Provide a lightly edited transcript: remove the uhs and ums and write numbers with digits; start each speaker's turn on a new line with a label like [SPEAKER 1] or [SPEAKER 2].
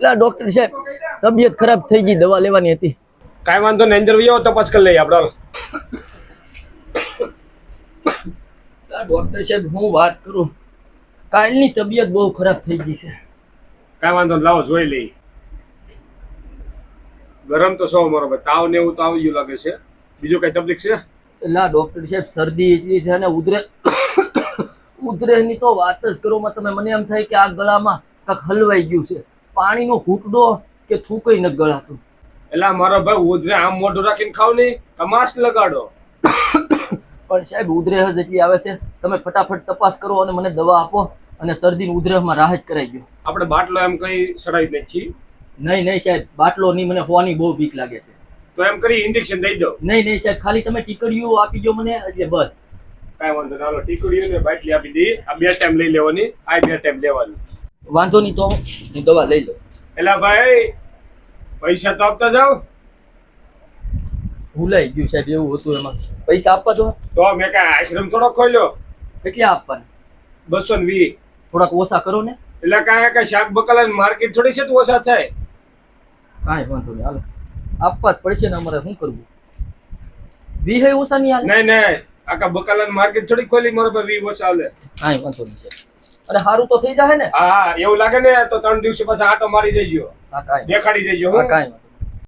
[SPEAKER 1] લા ડોક્ટર સાહેબ તબિયત ખરાબ થઈ ગઈ, દવા લેવાની હતી.
[SPEAKER 2] કાંઈ વાંધો નહીં, અંદર આવો તપાસ કરી લઈએ આપણે.
[SPEAKER 1] લા ડોક્ટર સાહેબ હું વાત કરું, કાલની તબિયત બહુ ખરાબ થઈ ગઈ છે.
[SPEAKER 2] કાંઈ વાંધો નહીં, લાવો જોઈ લઈએ. ગરમ તો સો મારો ભાઈ, તાવ ને એવું તો આવી ગયું લાગે છે. બીજું કઈ તકલીફ છે?
[SPEAKER 1] લા ડોક્ટર સાહેબ શરદી એટલી છે અને ઉધરેની તો વાત જ કરોમાં તમે, મને એમ થાય કે આ ગળામાં કાંઈક હલવાઈ ગયું છે. પાણીનો ઘૂંટડો કે થૂકઈ ન ગળાતું.
[SPEAKER 2] એટલે મારો ભાઈ ઉધરે આમ મોઢું રાખીને ખાવ નહીં, કમાસ લગાડો.
[SPEAKER 1] પણ સાહેબ ઉધરેહ જ એટલી આવે છે, તમે ફટાફટ તપાસ કરો અને મને દવા આપો અને શરદી ઉધરેહમાં રાહત કરાઈ ગયો.
[SPEAKER 2] આપણે બાટલો એમ કઈ સડાવી નાખી?
[SPEAKER 1] નહીં નહીં સાહેબ, બાટલો નહીં, મને હોવાની બહુ બીક લાગે છે.
[SPEAKER 2] તો એમ કરી ઇન્જેક્શન દઈ દો.
[SPEAKER 1] નહીં નહીં સાહેબ, ખાલી તમે ટીકડીઓ આપી દો મને એટલે બસ.
[SPEAKER 2] કાંઈ વાંધો નહીં, હાલો ટીકડીઓ ને બાટલી આપી દઈએ. આ 2 ટાઈમ લઈ લેવાની, આ 2 ટાઈમ લેવાની.
[SPEAKER 1] વાંધો નહીં, તો હું દવા લઈ લઉં.
[SPEAKER 2] એલા ભાઈ પૈસા તો આપતા જાવ.
[SPEAKER 1] ભૂલાઈ ગયું સાહેબ, એવું હતું એમાં. પૈસા આપવા તો
[SPEAKER 2] મેં કાંઈ આશ્રમ થોડો ખોલ્યો.
[SPEAKER 1] કેટલા આપવાના?
[SPEAKER 2] 220.
[SPEAKER 1] થોડાક ઓછા કરો ને.
[SPEAKER 2] એટલે કાંઈ શાક બકાલા માર્કેટ થોડી છે તો ઓછા થાય.
[SPEAKER 1] કાંઈ વાંધો નહીં, હાલો આપવા જ પડશે ને, અમારે શું કરવું? 20 ઓછા નહીં હાલે?
[SPEAKER 2] નહીં આખા બકાલા માર્કેટ થોડી ખોલી, મારો ભાઈ 20 ઓછા હાલે.
[SPEAKER 1] કાંઈ વાંધો નહીં સાહેબ. અરે સારું તો થઈ જાય ને?
[SPEAKER 2] હા એવું લાગે ને તો 3 દિવસે પાછા આટો મારી જઈજો,
[SPEAKER 1] હા કાંઈ
[SPEAKER 2] દેખાડી જઈજો.
[SPEAKER 1] કાંઈ વાંધો